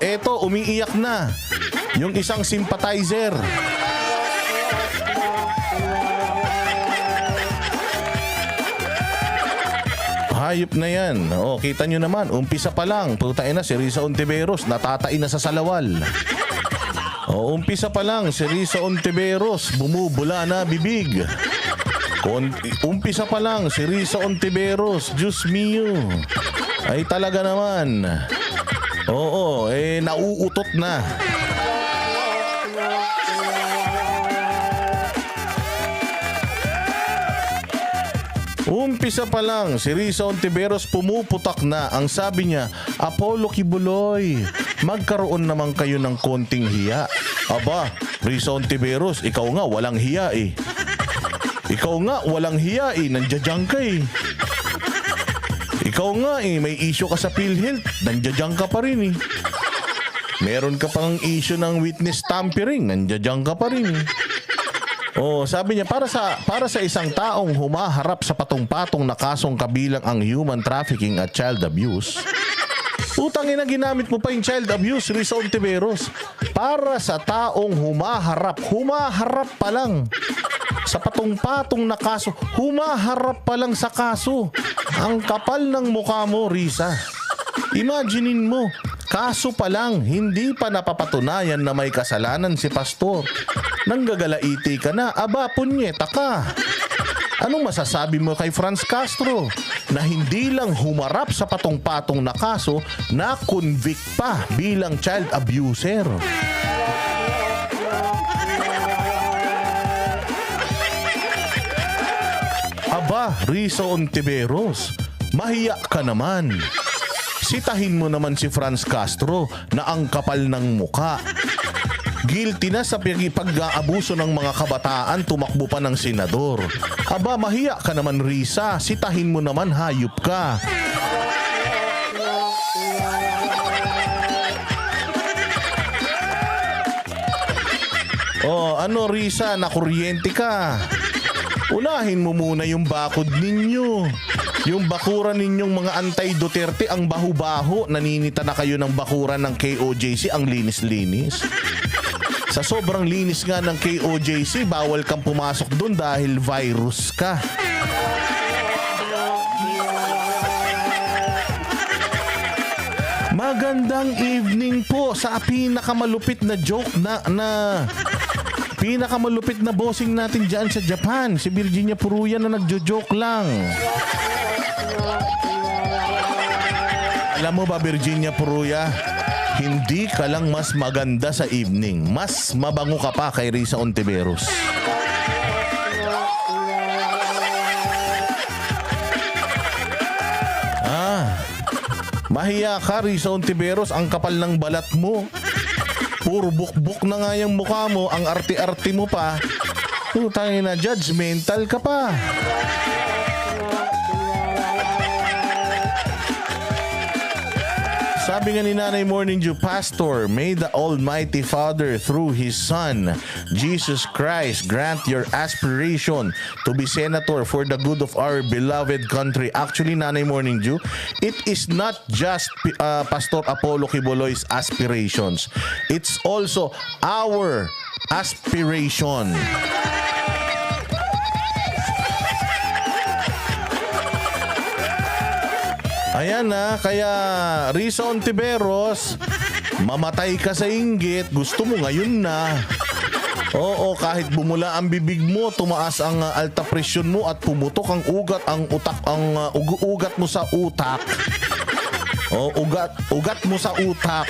eto, umiiyak na. Yung isang sympathizer. Hayop na yan. O, kita nyo naman, umpisa pa lang. Putain na, si Risa Ontiveros, natatain na sa salawal. O, umpisa pa lang, si Risa Ontiveros, bumubula na bibig. Umpisa pa lang, si Risa Ontiveros, Diyos mio. Ay talaga naman. Oo, nauutot na. Umpisa pa lang, si Risa Ontiveros pumuputak na. Ang sabi niya, Apollo Kibuloy, magkaroon naman kayo ng konting hiya. Aba, Risa Ontiveros, ikaw nga walang hiya eh. Ikaw nga walang hiya eh, nandiyan ka eh. Ikaw nga eh, may issue ka sa PhilHealth, nandiyan ka pa rin eh. Meron ka pang issue ng witness tampering, nandiyan ka pa rin eh. Oh, sabi niya para sa isang taong humaharap sa patong-patong na kasong kabilang ang human trafficking at child abuse. Utangin na ginamit mo pa yung child abuse, Risa Ontiveros. Para sa taong humaharap pa lang sa patong-patong na kaso, humaharap pa lang sa kaso. Ang kapal ng mukha mo, Risa. Imaginein mo, kaso pa lang, hindi pa napapatunayan na may kasalanan si pastor. Nanggagalaiti ka na, aba punyeta ka. Anong masasabi mo kay Franz Castro na hindi lang humarap sa patong-patong na kaso, na convict pa bilang child abuser? Aba, Risa Ontiveros, mahiya ka naman. Sitahin mo naman si Franz Castro na ang kapal ng muka. Guilty na sa pag-aabuso ng mga kabataan, tumakbo pa ng senador. Aba, mahiya ka naman, Risa. Sitahin mo naman, hayop ka. Oh, ano, Risa, nakuryente ka. Unahin mo muna yung bakod ninyo. Yung bakuran ninyong mga anti-Duterte, ang baho-baho. Naninita na kayo ng bakuran ng KOJC, ang linis-linis. Sa sobrang linis nga ng KOJC, bawal kang pumasok dun dahil virus ka. Magandang evening po sa pinakamalupit na joke na pinakamalupit na bossing natin dyan sa Japan, si Virginia Puruya na nagjo-joke lang. Alam mo ba, Virginia Puruya, hindi ka lang mas maganda sa evening. Mas mabango ka pa kay Risa Ontiveros. Mahiya ka, Risa Ontiveros. Ang kapal ng balat mo. Puro bukbuk na nga yung mukha mo. Ang arte-arte mo pa. Putangin na, judgmental ka pa. Sabi nga ni Nanay Morning Dew, Pastor, may the Almighty Father through His Son, Jesus Christ, grant your aspiration to be senator for the good of our beloved country. Actually, Nanay Morning Dew, it is not just Pastor Apollo Kibuloy's aspirations. It's also our aspiration. Ayan na, kaya Risa Ontiveros, mamatay ka sa inggit, gusto mo ngayon na. Oo, kahit bumula ang bibig mo, tumaas ang alta presyon mo at pumutok ang ugat, ugat mo sa utak. O, ugat mo sa utak.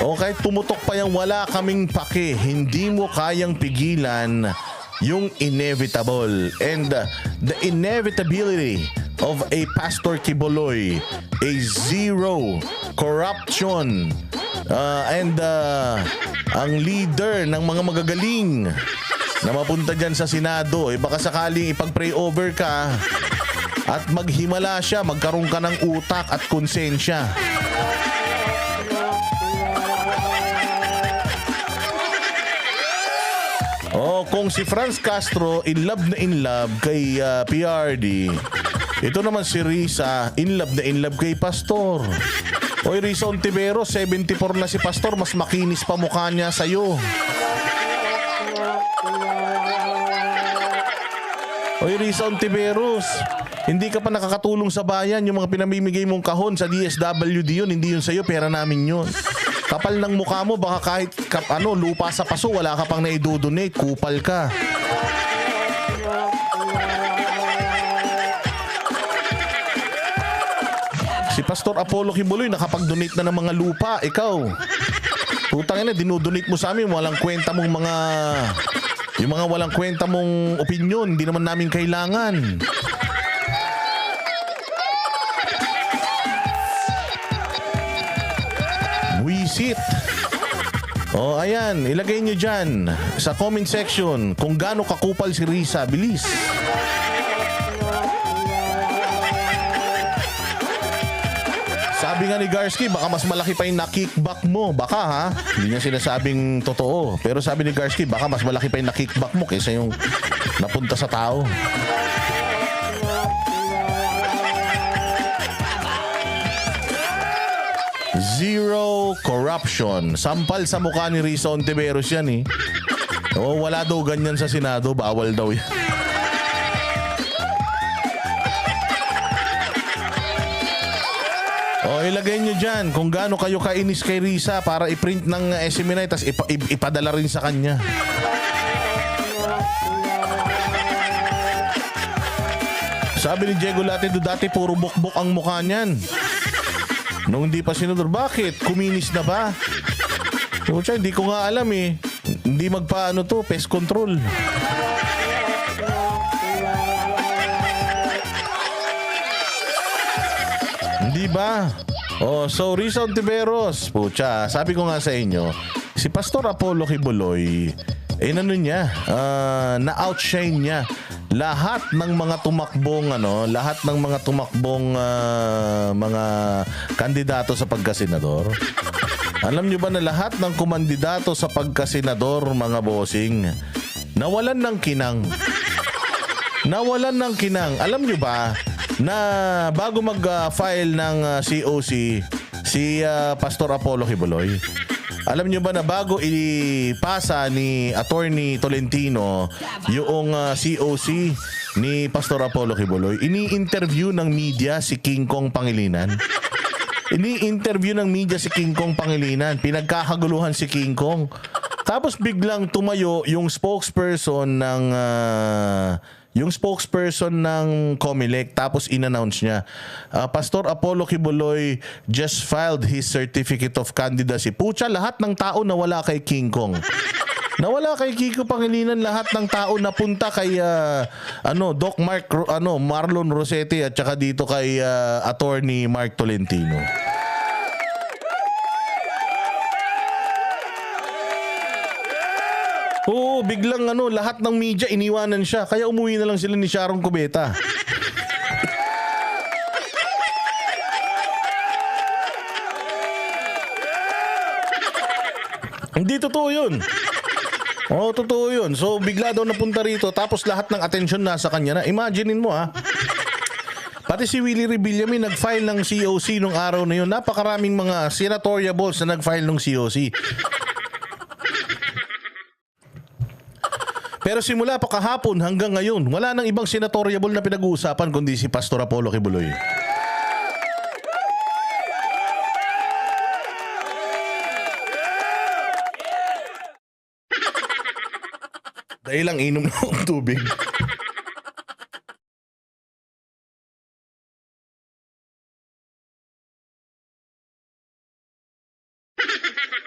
O, kahit tumutok pa yan, wala kaming pake. Hindi mo kayang pigilan yung inevitable. And the inevitability of a Pastor Kibuloy, a zero corruption, and ang leader ng mga magagaling na mapunta dyan sa Senado, baka sakaling ipag-pray over ka at maghimala siya, magkaroon ka ng utak at konsensya. Oh, kung si Franz Castro in love kay PRD, ito naman si Risa, in love kay Pastor. Oy, Risa Ontiveros, 74 na si Pastor, mas makinis pa mukha niya sa'yo. Oy, Risa Ontiveros, hindi ka pa nakakatulong sa bayan. Yung mga pinamimigay mong kahon sa DSWD yun, hindi yun sa'yo, pera namin yun. Kapal ng mukha mo, baka kahit lupa sa paso, wala ka pang naidodonate, kupal ka. Si Pastor Apollo Kibuloy nakapag-donate na ng mga lupa. Ikaw, putang ina, dinodonate mo sa amin. Walang kwenta mong mga... Yung mga walang kwenta mong opinion, hindi naman namin kailangan. Wisit. O, ayan. Ilagay nyo dyan sa comment section kung gaano kakupal si Risa. Bilis. Sabi nga ni Garski, baka mas malaki pa yung na-kickback mo. Baka ha? Hindi niya sinasabing totoo. Pero sabi ni Garski, baka mas malaki pa yung na-kickback mo kaysa yung napunta sa tao. Zero corruption. Sampal sa mukha ni Risa Ontiveros yan eh. O, wala daw ganyan sa Senado. Bawal daw yan. O, ilagay nyo dyan kung gaano kayo kainis kay Risa para i-print ng SMNI tapos ipadala rin sa kanya. Sabi ni Diego Latido, dati puro bukbok ang mukha niyan. Nung hindi pa senador, bakit? Kuminis na ba? Pucha, hindi ko nga alam eh. Hindi magpaano to, pest control. Hindi ba? Oh, so Risa Ontiveros, pucha, sabi ko nga sa inyo, si Pastor Apollo Kibuloy, na-outshine niya lahat ng mga tumakbong mga kandidato sa pagkasenador. Alam niyo ba na lahat ng kumandidato sa pagkasenador, mga bossing, nawalan ng kinang. Nawalan ng kinang. Alam niyo ba na bago mag-file ng COC si Pastor Apollo Kibuloy, alam nyo ba na bago ipasa ni Attorney Tolentino yung COC ni Pastor Apollo Kibuloy, ini-interview ng media si King Kong Pangilinan. Ini-interview ng media si King Kong Pangilinan. Pinagkakaguluhan si King Kong. Tapos biglang tumayo yung spokesperson ng COMELEC, tapos in-announce niya, Pastor Apollo Kibuloy just filed his certificate of candidacy. Pucha, lahat ng tao nawala kay King Kong. Nawala kay Kiko Pangilinan, lahat ng tao napunta kay Doc Marlon Rosete at saka dito kay Attorney Mark Tolentino. Oo, biglang lahat ng media iniwanan siya. Kaya umuwi na lang sila ni Sharon Cubeta. Hindi totoo yun. Oo, totoo yun. So, bigla daw napunta rito, tapos lahat ng atensyon nasa kanya na. Imaginein mo ha. Pati si Willie Rebillame nag-file ng COC nung araw na yun. Napakaraming mga senatorial balls na nag-file ng COC. Pero simula pa kahapon hanggang ngayon, wala nang ibang senatoriable na pinag-uusapan kundi si Pastor Apollo Kibuloy. Dahil lang inom ng tubig.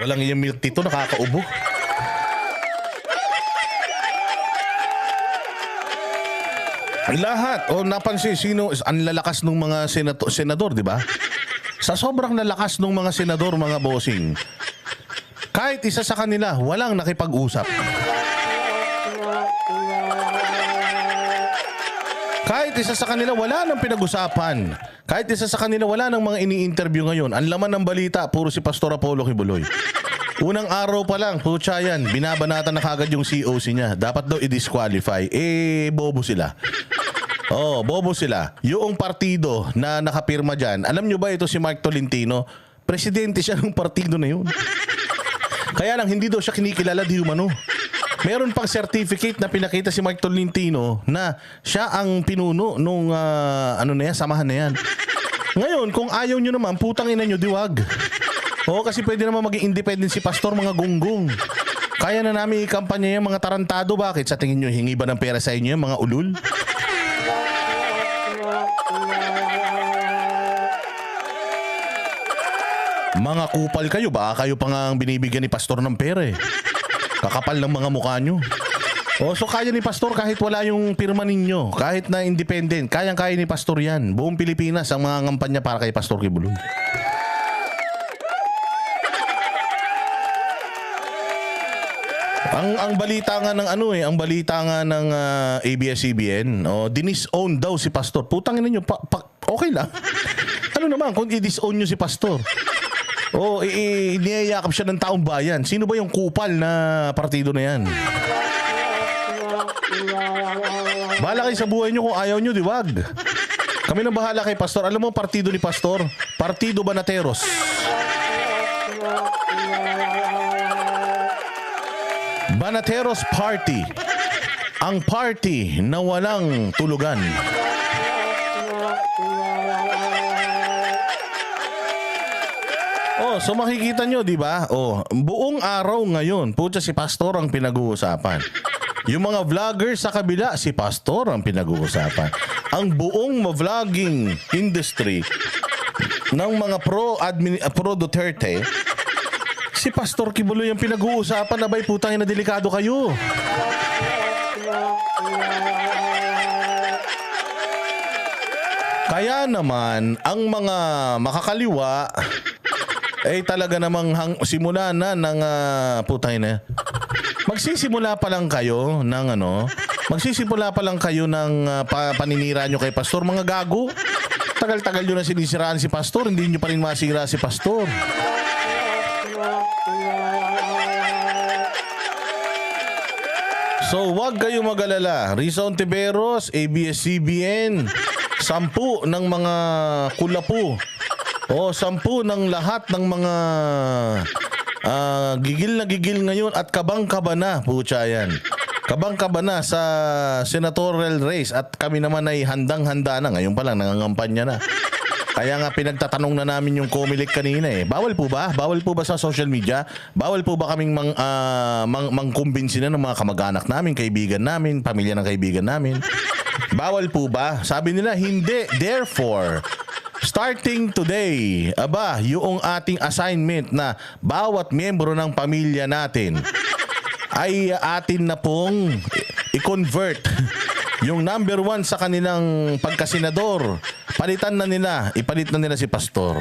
Walang iyang milk tea to, nakakaubo. Lahat. O napansin, sino ang lalakas ng mga senador, di ba? Sa sobrang lalakas ng mga senador, mga bossing, kahit isa sa kanila, walang nakipag-usap. Kahit isa sa kanila, wala nang pinag-usapan. Kahit isa sa kanila, wala nang mga ini-interview ngayon. Ang laman ng balita, puro si Pastor Apollo Kibuloy. Unang araw pa lang, putya yan, binabanatan na kagad yung COC niya. Dapat daw i-disqualify. Bobo sila. Bobo sila. Yung partido na nakapirma dyan, alam nyo ba ito si Mark Tolentino? Presidente siya ng partido na yun. Kaya lang, hindi daw siya kinikilala di umano. Meron pang certificate na pinakita si Mike Tolentino na siya ang pinuno nung samahan na yan. Ngayon, kung ayaw nyo naman, putang ina nyo, diwag. Oo, kasi pwede naman maging independent si pastor, mga gunggong. Kaya na namin ikampanya yung mga tarantado. Bakit? Sa tingin nyo, hingi ba ng pera sa inyo yung mga ulul? Mga kupal kayo, baka kayo pa nga ang binibigyan ni pastor ng pera eh. Kakapal ng mga mukha nyo. So kaya ni pastor kahit wala yung pirma ninyo, kahit na independent, kayang-kaya ni pastor yan. Buong Pilipinas ang mga ngampanya para kay Pastor Kibuloy. Ang balita nga ng ang balita nga ng ABS-CBN, dinis-own daw si pastor. Putang ina nyo, okay lang. Ano naman kung i-disown nyo si pastor? Niyayakap siya ng taong bayan. Sino ba yung kupal na partido na yan? Bahala kayo sa buhay nyo kung ayaw nyo, diwag. Kami nang bahala kay pastor. Alam mo partido ni pastor? Partido Banateros. Banateros Party. Ang party na walang tulugan. So makikita nyo, di ba? Buong araw ngayon, putya si pastor ang pinag-uusapan. Yung mga vloggers sa kabila, si pastor ang pinag-uusapan. Ang buong vlogging industry ng mga pro Duterte, si Pastor Kibuloy ang pinag-uusapan. Abay, putang ina, delikado kayo. Kaya naman, ang mga makakaliwa talaga namang simula na ng putay na. Magsisimula pa lang kayo ng magsisimula pa lang kayo ng paninira nyo kay pastor, mga gago. Tagal-tagal nyo na sinisiraan si pastor, hindi nyo pa rin masira si pastor. So wag kayo mag-alala. Risa Ontiveros, ABS-CBN, 10 ng mga kulapo. 10 ng lahat ng mga gigil na gigil ngayon at kabang-kaba na, putya yan. Kabang-kaba na sa senatorial race at kami naman ay handang-handa na. Ngayon pa lang, nangangampanya na. Kaya nga pinagtatanong na namin yung Comelec kanina eh. Bawal po ba? Bawal po ba sa social media? Bawal po ba kaming mangkumbinsi na ng mga kamag-anak namin, kaibigan namin, pamilya ng kaibigan namin? Bawal po ba? Sabi nila, hindi. Therefore, starting today, yung ating assignment na bawat miyembro ng pamilya natin ay atin na pong i-convert yung number 1 sa kanilang pagkasenador. Ipalit na nila si pastor.